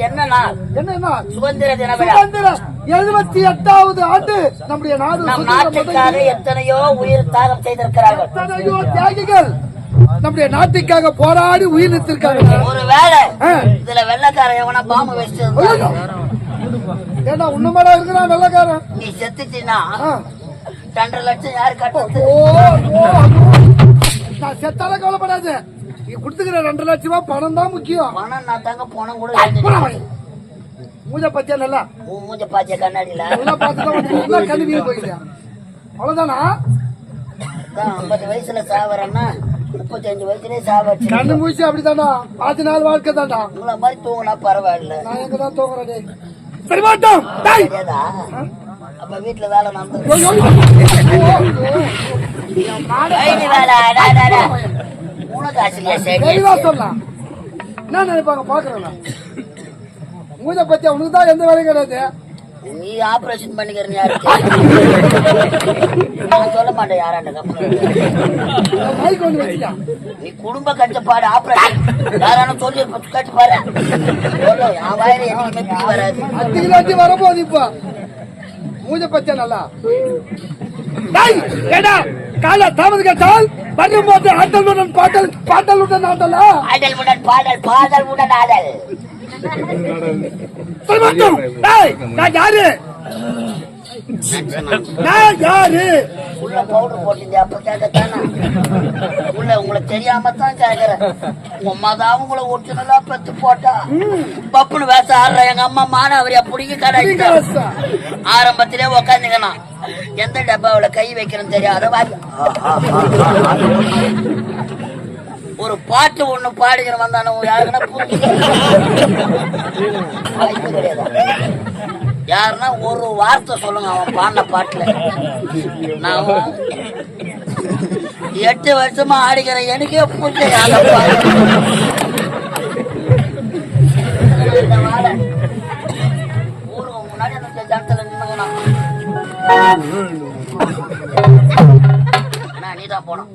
என்ன நாள்? சுதந்திர தின விழா. 78வது ஆண்டு நம்முடைய நாடு நம் நாட்டுக்காக எத்தனையோ உயிர் தியாகம் செய்திருக்கிறார்கள். எத்தனையோ தியாகிகள் நம்முடைய நாட்டுக்காக போராடி உயிர் நிறுத்திருக்காங்க. ஒருவேளை இதுல வெள்ளக்காரன் எவனா பாம்பு வச்சிட்டு ஏன்னா உன்னமாடா இருக்கிறான் வெள்ளக்காரன். நீ செத்துட்டீன்னா 2.5 லட்சம் யாரு கட்டுறது? நான் செத்தால கவலைப்படாது. நீ கொடுத்துக்கிற 2 லட்சம் ரூபாய் பணம் தான் முக்கியம். பணம் நான் தாங்க பணம் கூட மூஞ்ச பத்தியா நல்லா மூஞ்ச பாத்தியா கண்ணாடியில கழுவி போயிட்டேன். அவ்வளவுதானா? 50 வயசுல சாவறேன்னா 35 வயசுலயே சாவச்சு கண்ணு மூச்சு அப்படித்தானா? 10 நாள் வாழ்க்கை தான்டா. உங்களை மாதிரி தூங்கினா பரவாயில்ல. நான் எங்கதான் தூங்குறேன். சரி மாட்டோம். அப்ப வீட்டுல வேலை நடந்து சொல்லலாம். என்ன நினைப்பாங்க பாக்குறேன். மூஞ்ச பத்தி உனக்கு தான் எந்த வேலையும் கிடையாது. நீ ஆபரேஷன் பண்ணிக்கிறேன் யாரு சொல்ல மாட்டேன். யாராண்ட நீ குடும்ப கட்டுப்பாடு ஆபரேஷன் யாரான சொல்லி கட்டு பாரு. என் வாயில என்னைக்குமே வராது. 10 கிலோ வரப்போகுது. இப்ப மூஞ்ச பத்தியா நல்லா கால தாமது கேட்டால் வரும்போது ஆட்டலுடன் பாட்டல் பாட்டலுடன் ஆட்டலா ஆடலுடன் பாடல் பாடலுடன் ஆடல். நான் யாரு? நான் யாரு? உள்ள பவுடர் போட்டீங்க அப்ப கேட்கத்தானே. உள்ள உங்களுக்கு தெரியாம தான் கேக்குறேன். உங்க அம்மாதான் உங்களை ஒரிஜினலா பெத்து போட்டா பப்புனு வேச ஆடுற எங்க அம்மா மானாவரியா புடிங்கி கடை ஆரம்பத்திலே உக்காந்துக்கணும். எந்த டப்பாவில கை வைக்கிறேன்னு தெரியாது. ஒரு பாட்டு ஒண்ணு பாடுகிற வந்தானு யாருன்னா வாய்ப்பு கிடையாது. யாருன்னா ஒரு வார்த்தை சொல்லுங்க அவன் பாடின பாட்டுல. நான் 8 வருஷமா ஆடிக்கிறேன். எனக்கே புரிய ஊருக்கு முன்னாடி ஜனத்துல நின்னுங்கண்ணா. நீதான் போனோம்.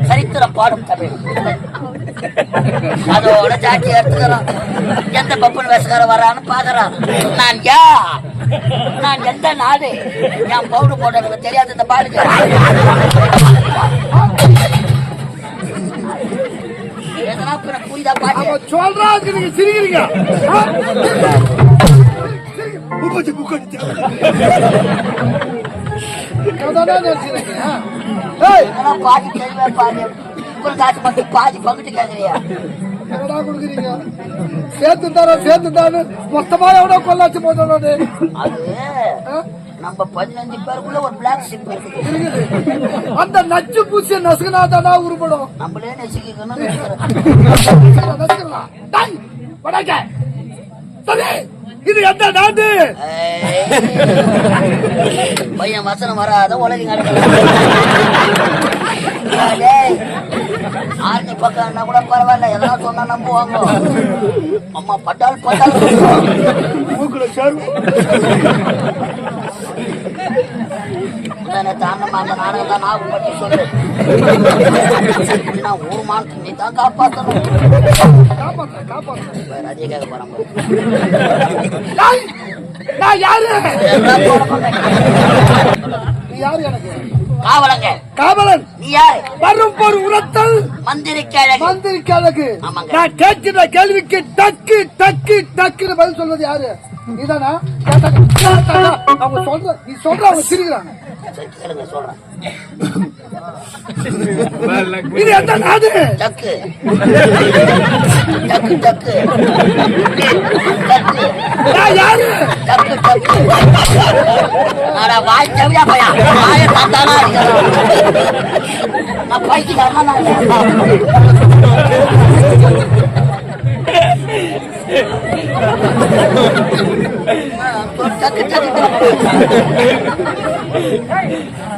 சரித்திரம் பாடும் தமிழ். அதோட ஜாட்சி எடுத்துக்கிறோம். எந்த பப்பன் வேசக்கார வரான்னு பாக்குறான். நான் யார்? நான் எந்த நாடு? நான் பவுடு போட்டது தெரியாது. இந்த பாடுங்க எதனா புரியுதா பாட்டு சொல்றாங்க. நீங்க சிரிக்கிறீங்க. பாதி கேள்வி பாதி காசு மட்டும் பாதி பங்கிட்டு கேக்குறியா? சேர்த்து தானு மொத்தமா எவ்வளோ கொள்ளாச்சு போது. அது நம்ம 15 பேருக்குள்ள ஒரு பிளாக் ஷிப் இருக்குது. அந்த நச்சு பூசிய நசுக்கனா தானா உருப்படும். நம்மளே நசுக்கணும். இது எந்த நாடு? பையன் வசனம் வராத உலகம் ஆர்மி பக்கம் கூட பரவாயில்ல. எல்லாம் சொன்னா நம்புவாங்க. அம்மா பட்டால் பட்டால் தாண்டமா அந்த நாடகம் தான் நான் பற்றி சொல்லு. நான் ஒரு மாதம் நீ தான் காப்பாற்றணும். அதே கேட்க போறாங்க. காவலங்க காவலன். நீ யாரு? வரும் போர் உரத்தல் மந்திரி கிழக்கு. மந்திரி கிழக்கு. நான் கேட்கிற கேள்விக்கு டக்கு டக்கு டக்குன்னு பதில் சொல்றது யாரு? நீதானா? அவங்க சொல்ற நீ சொல்ற அவங்க சிரிக்கிறாங்க. இது எந்த நாடு? டக்கு டக்கு டக்கு யாரு? டக்கு டக்கு வாய் செவியா பையா வாய தாத்தானா நான் பைத்தியக்காரனா டக்கு டக்கு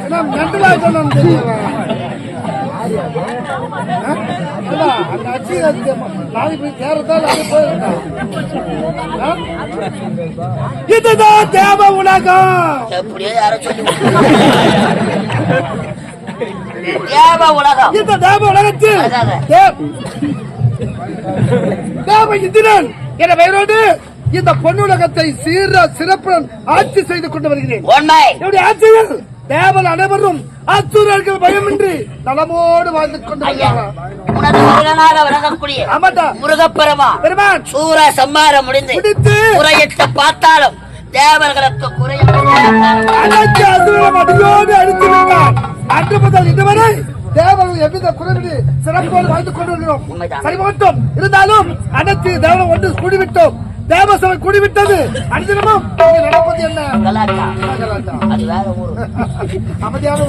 ஏன்னா மெண்டலா இருக்கணும்னு தெரியுமா? அந்த அச்சி நாளைக்கு போய் சேரத்தால் அது போயிருந்தா இதுதான் தேவ உலகம். எப்படியோ யாரும் சொல்லி தேவ உலகம். இந்த தேவ உலகத்தில் தேவ இந்திரன் என பெயரோடு இந்த பொன்னுலகத்தை சிறப்புடன் ஆட்சி செய்து கொண்டு வருகிறேன். என்னுடைய ஆட்சியில் தேவன் அனைவரும் அசுரர்கள் பயமின்றி நலமோடு வாழ்ந்து கொண்டு முருகப்பெருமான் சூர சம்மாரம் முடிந்து குறையிட்டு பார்த்தாலும் தேவர்களுக்கு அடியோடு அடித்து விட்டார். அன்று முதல் இதுவரை தேவர்கள் எவ்வித குறைவின்றி சிறப்போடு வாழ்ந்து கொண்டு வருகிறோம். சரி மட்டும் இருந்தாலும் அனைத்து தேவனம் ஒன்று கூடிவிட்டோம். தேவசபை கூடிவிட்டது. அனுதினமும் நடப்பது என்ன? அமைதியான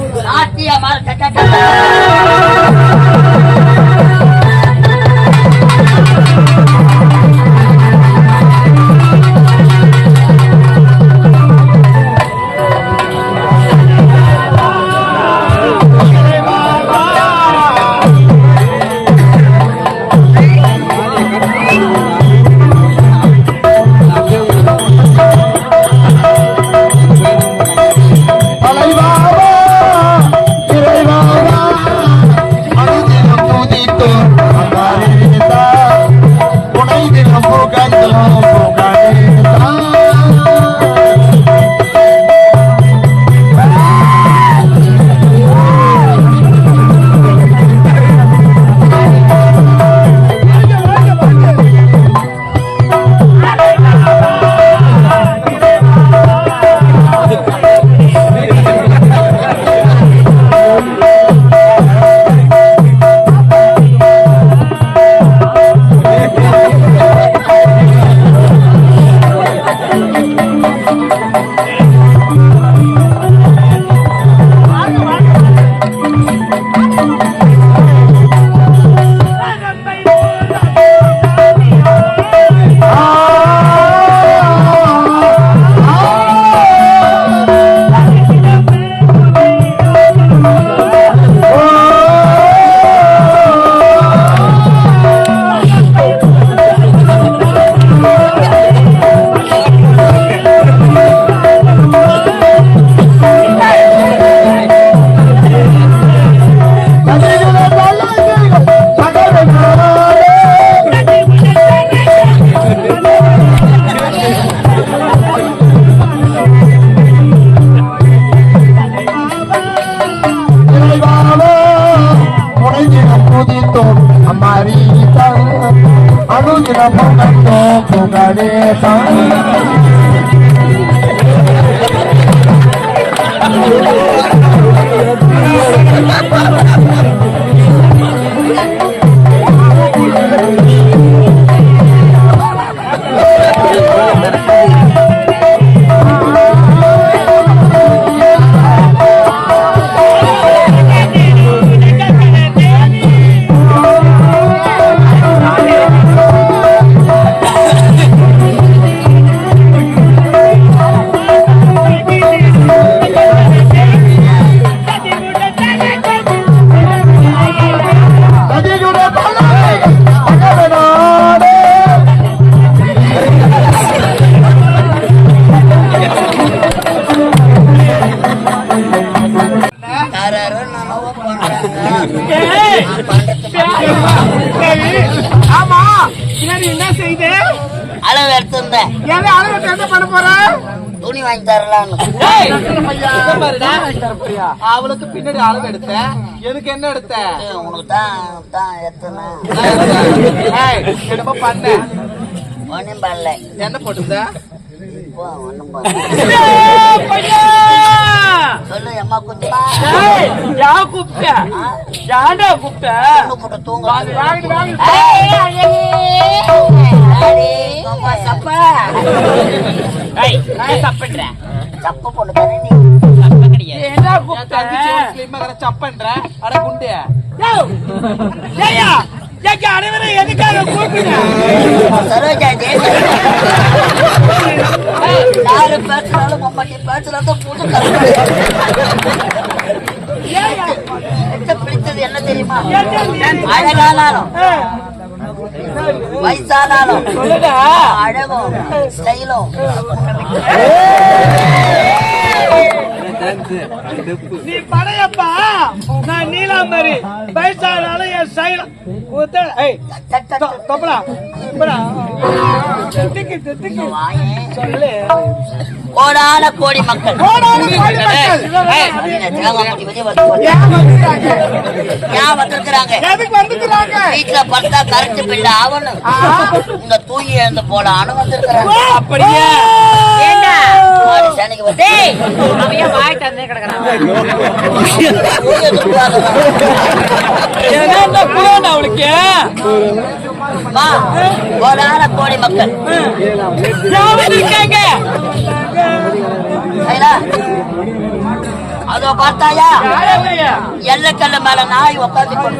ஆமா என்ன செய்து அளவு எடுத்திருந்தேன். என்ன பண்ண போற? துணி வாங்கி தரலான்னு. அவளுக்கு பின்னாடி அளவு எடுத்த, எனக்கு என்ன எடுத்த? உனக்கு தான் எத்தனை என்னமோ பண்ண ஒன்னும் பண்ணல. என்ன போட்டுருந்த? ஒன்னும் சொல்லு அம்மா குத்துமா யா கூப்பிட்ட யாண்டா கூப்பிட்ட போட்டு தூங்க சப்ப சப்பன்ற சப்ப போட்டு தானே நீ நீ என்ன என் கூப்பிட்ட? தங்கச்சி ஸ்லிம்மா கர சப்பன்ற அட குண்டு யோவ், ஏய்யா, ஏய்யா, அனைவரும் எதுக்காக கூப்பிடுங்க? சரோஜா தேவி யாரு பேசுறாலும் மம்மாட்டி பேசுறாலும் புது கருத்து பிடிச்சது என்ன தெரியுமா? அழகானாலும் வயசானாலும் சொல்லுடா. அழகும் ஸ்டைலும் நீ படையப்பா, நான் நீலாம்பரி. வயசானாலும் என் சைலம் தொப்படா சொல்லு. கோடான கோடி மக்கள் ஏன் வந்திருக்கிறாங்க? வீட்டுல பார்த்தா கரண்ட் பில்ல ஆகணும், உங்க தூங்கி எழுந்து போல அணு வந்திருக்கிறாங்க. அப்படியே சேனைக்கு வந்து அவளுக்கு கோடான கோடி மக்கள் இருக்காங்க. சரிங்களா? அதோ பார்த்தாயா எல்லக்கல்ல மேல நாய் உட்காந்து பாரு.